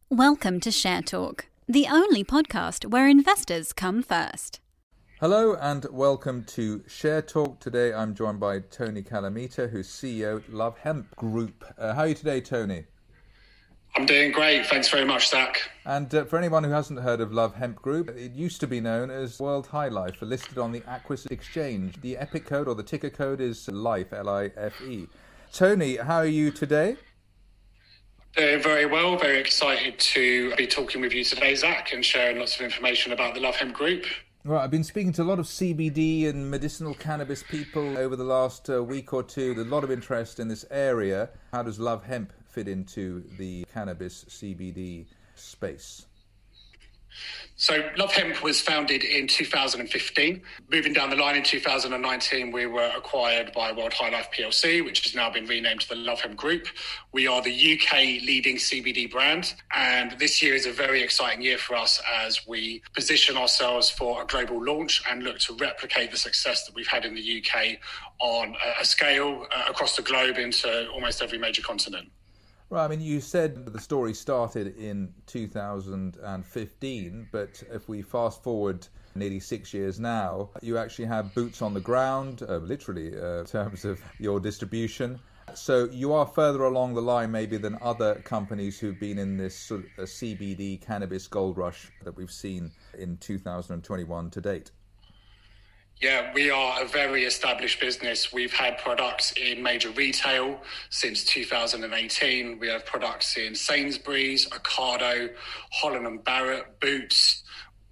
Welcome to Share Talk, the only podcast where investors come first. Hello and welcome to Share Talk. Today I'm joined by Tony Calamita, who's CEO at Love Hemp Group. How are you today, Tony? I'm doing great. Thanks very much, Zach. And for anyone who hasn't heard of Love Hemp Group, it used to be known as World High Life, listed on the AQUIS exchange. The EPIC code or the ticker code is LIFE, L-I-F-E. Tony, how are you today? Doing very well. Very excited to be talking with you today, Zach, and sharing lots of information about the Love Hemp Group. Right, I've been speaking to a lot of CBD and medicinal cannabis people over the last week or two. There's a lot of interest in this area. How does Love Hemp fit into the cannabis CBD space? So Love Hemp was founded in 2015. Moving down the line in 2019, we were acquired by World High Life PLC, which has now been renamed to the Love Hemp Group. We are the UK leading CBD brand, and this year is a very exciting year for us as we position ourselves for a global launch and look to replicate the success that we've had in the UK on a scale across the globe into almost every major continent. Right, I mean, you said the story started in 2015, but if we fast forward nearly 6 years now, you actually have boots on the ground, literally, in terms of your distribution. So you are further along the line maybe than other companies who've been in this sort of CBD cannabis gold rush that we've seen in 2021 to date. Yeah, we are a very established business. We've had products in major retail since 2018. We have products in Sainsbury's, Ocado, Holland & Barrett, Boots.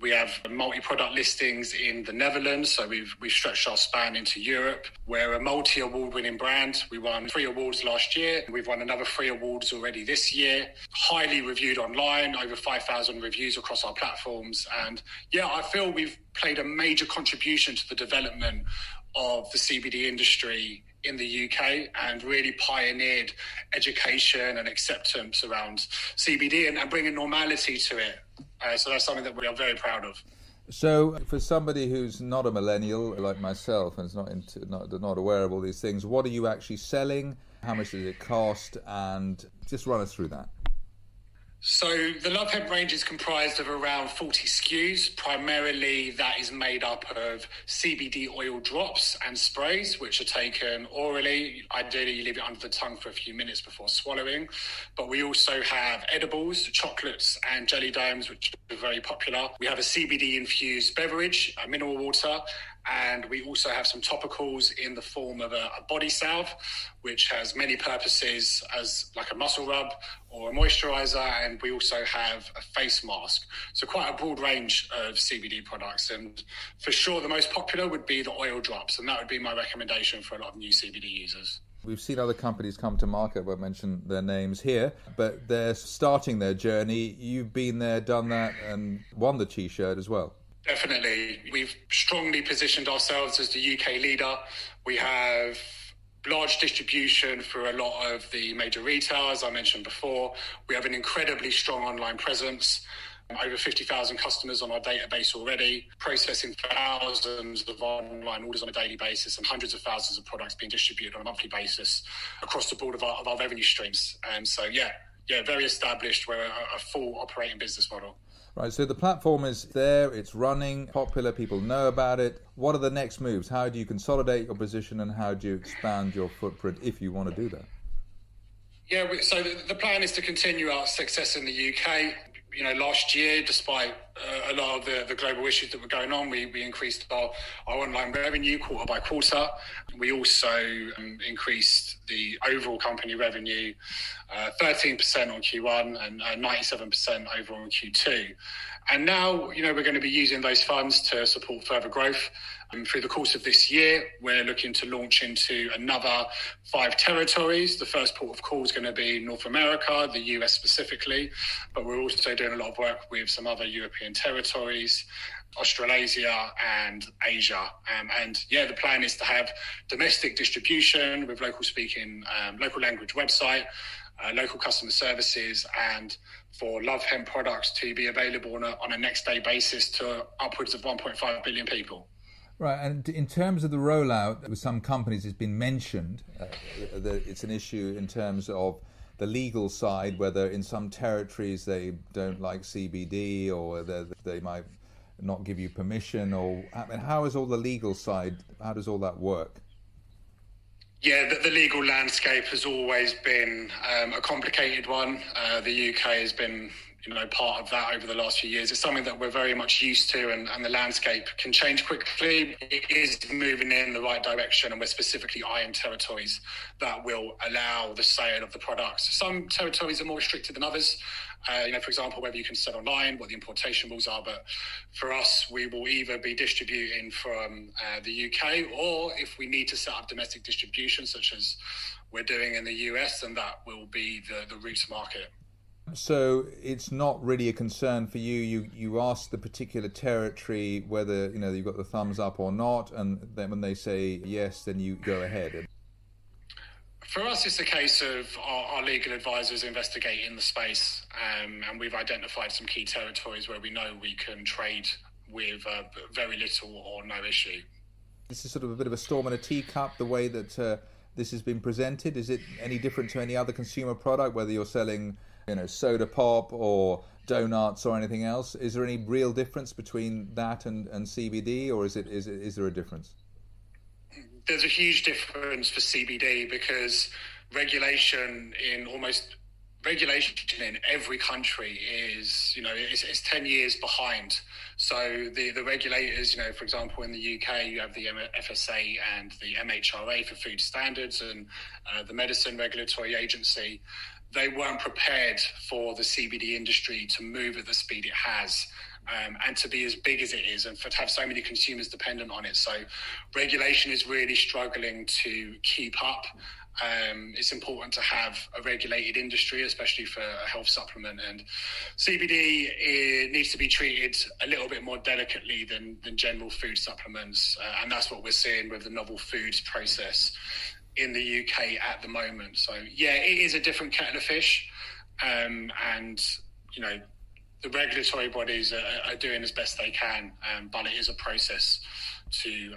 We have multi-product listings in the Netherlands, so we've stretched our span into Europe. We're a multi-award-winning brand. We won 3 awards last year. We've won another 3 awards already this year. Highly reviewed online, over 5,000 reviews across our platforms. And yeah, I feel we've played a major contribution to the development of the CBD industry in the UK and really pioneered education and acceptance around CBD and bringing normality to it. So that's something that we are very proud of. So for somebody who's not a millennial like myself and is not aware of all these things, what are you actually selling? How much does it cost? And just run us through that. So the Love Hemp range is comprised of around 40 SKUs. Primarily that is made up of CBD oil drops and sprays, which are taken orally. Ideally, you leave it under the tongue for a few minutes before swallowing. But we also have edibles, chocolates and jelly domes, which are very popular. We have a CBD-infused beverage, mineral water, and we also have some topicals in the form of a body salve, which has many purposes as like a muscle rub or a moisturizer. And we also have a face mask. So quite a broad range of CBD products. And for sure, the most popular would be the oil drops. And that would be my recommendation for a lot of new CBD users. We've seen other companies come to market, I won't mention their names here, but they're starting their journey. You've been there, done that, and won the T-shirt as well. Definitely. We've strongly positioned ourselves as the UK leader. We have large distribution for a lot of the major retailers I mentioned before. We have an incredibly strong online presence. Over 50,000 customers on our database already, processing thousands of online orders on a daily basis and hundreds of thousands of products being distributed on a monthly basis across the board of our revenue streams. And so, yeah, very established. We're a full operating business model. Right, so the platform is there, it's running, popular, people know about it. What are the next moves? How do you consolidate your position and how do you expand your footprint if you want to do that? Yeah, so the plan is to continue our success in the UK. You know, last year, despite a lot of the global issues that were going on, we increased our online revenue quarter by quarter. We also increased the overall company revenue 13% on Q1 and 97% overall on Q2. And now, you know, we're going to be using those funds to support further growth. Through the course of this year, we're looking to launch into another 5 territories. The first port of call is going to be North America, the US specifically, but we're also doing a lot of work with some other European territories, Australasia and Asia. And the plan is to have domestic distribution with local language website, local customer services, and for Love Hemp products to be available on a next day basis to upwards of 1.5 billion people. Right, and in terms of the rollout, with some companies it's been mentioned that it's an issue in terms of the legal side, whether in some territories they don't like CBD or they might not give you permission, or how is all the legal side, how does all that work? Yeah, the legal landscape has always been a complicated one. The UK has been, part of that over the last few years. It's something that we're very much used to, and the landscape can change quickly. It is moving in the right direction, and we're specifically eyeing territories that will allow the sale of the products. Some territories are more restricted than others. For example, whether you can sell online, what the importation rules are. But for us, we will either be distributing from the UK, or if we need to set up domestic distribution, such as we're doing in the US, then that will be the route to market. So it's not really a concern for you. You ask the particular territory whether you've got the thumbs up or not, and then when they say yes, then you go ahead. For us, it's a case of our legal advisors investigating the space, and we've identified some key territories where we know we can trade with very little or no issue. This is sort of a bit of a storm in a teacup, the way that this has been presented. Is it any different to any other consumer product, whether you're selling soda pop or donuts or anything else? Is there any real difference between that and CBD, or is there a difference? There's a huge difference for CBD because regulation in every country is, it's 10 years behind. So the regulators, for example, in the UK, you have the FSA and the MHRA for food standards, and the Medicine Regulatory Agency. They weren't prepared for the CBD industry to move at the speed it has, and to be as big as it is, and to have so many consumers dependent on it. So regulation is really struggling to keep up. It's important to have a regulated industry, especially for a health supplement, and CBD needs to be treated a little bit more delicately than general food supplements, and that's what we're seeing with the novel foods process in the UK at the moment. So yeah, it is a different kettle of fish, and the regulatory bodies are doing as best they can, but it is a process to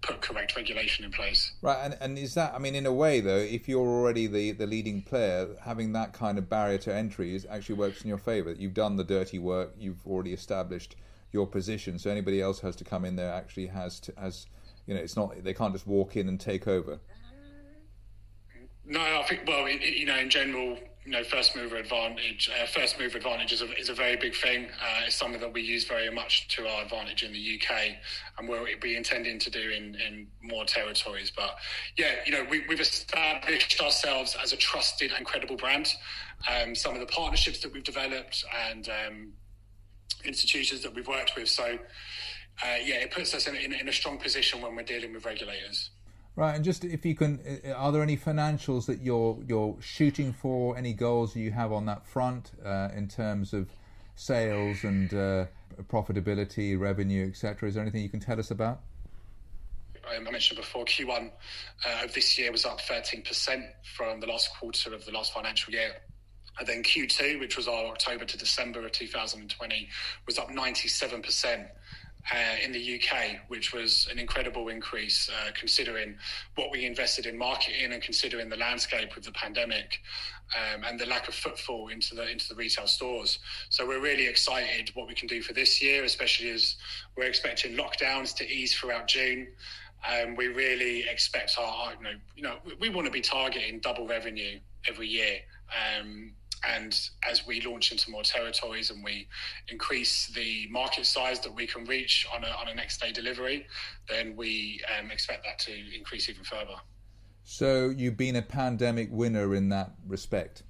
put correct regulation in place. Right, and is that, in a way though, if you're already the leading player, having that kind of barrier to entry actually works in your favour. You've done the dirty work, you've already established your position, so anybody else has to come in there actually has it's not, they can't just walk in and take over. No, I think, in general, first mover advantage is a very big thing. It's something that we use very much to our advantage in the UK, and we'll be intending to do in more territories. But yeah, we've established ourselves as a trusted and credible brand. Some of the partnerships that we've developed and institutions that we've worked with. So it puts us in a strong position when we're dealing with regulators. Right, and just if you can, are there any financials that you're shooting for, any goals you have on that front in terms of sales and profitability, revenue, etc.? Is there anything you can tell us about? I mentioned before, Q1 of this year was up 13% from the last quarter of the last financial year. And then Q2, which was our October to December of 2020, was up 97%. In the UK, which was an incredible increase considering what we invested in marketing and considering the landscape with the pandemic and the lack of footfall into the retail stores. So we're really excited what we can do for this year, especially as we're expecting lockdowns to ease throughout June. We really expect we want to be targeting double revenue every year. And as we launch into more territories and we increase the market size that we can reach on a next day delivery, then we expect that to increase even further. So you've been a pandemic winner in that respect?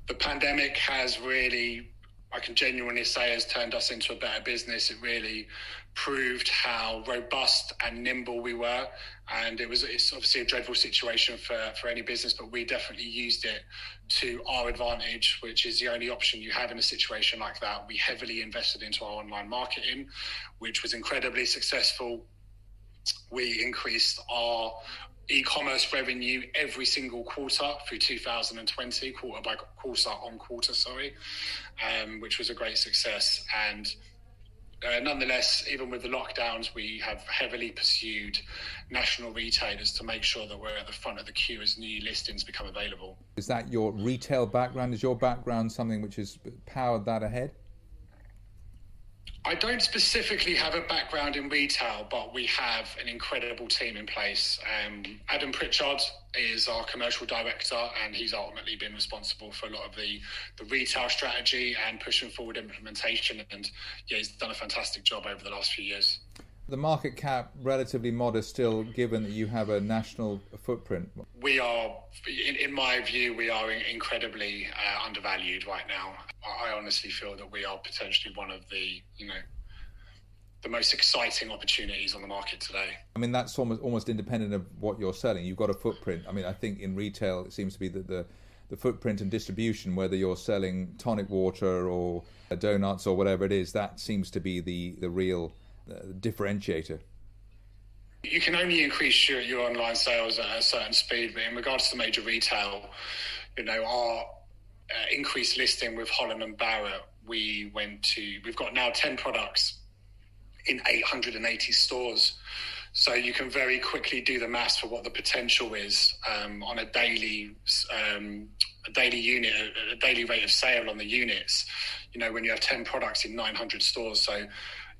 The pandemic has really, I can genuinely say, has turned us into a better business. It really proved how robust and nimble we were, and it's obviously a dreadful situation for any business, but we definitely used it to our advantage, which is the only option you have in a situation like that. We heavily invested into our online marketing, which was incredibly successful. We increased our e-commerce revenue every single quarter through 2020, quarter on quarter, which was a great success. And Nonetheless, even with the lockdowns, we have heavily pursued national retailers to make sure that we're at the front of the queue as new listings become available. Is that your retail background? Is your background something which has powered that ahead? I don't specifically have a background in retail, but we have an incredible team in place. Adam Pritchard is our commercial director, and he's ultimately been responsible for a lot of the retail strategy and pushing forward implementation. And yeah, he's done a fantastic job over the last few years. The market cap relatively modest still, given that you have a national footprint. We are, in my view, we are incredibly undervalued right now. I honestly feel that we are potentially one of the most exciting opportunities on the market today. I mean, that's almost independent of what you're selling. You've got a footprint. I mean, I think in retail it seems to be that the footprint and distribution, whether you're selling tonic water or donuts or whatever it is, that seems to be the real differentiator. You can only increase your online sales at a certain speed, but in regards to major retail, our increased listing with Holland and Barrett, we've got now 10 products in 880 stores. So you can very quickly do the maths for what the potential is on a daily unit, a daily rate of sale on the units, when you have 10 products in 900 stores. So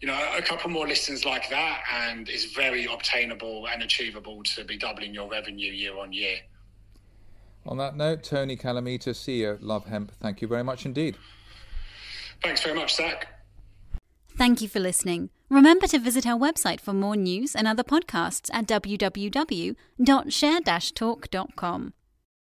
a couple more listings like that, and it's very obtainable and achievable to be doubling your revenue year on year. On that note, Tony Calamita, CEO at Love Hemp, thank you very much indeed. Thanks very much, Zach. Thank you for listening. Remember to visit our website for more news and other podcasts at www.share-talk.com.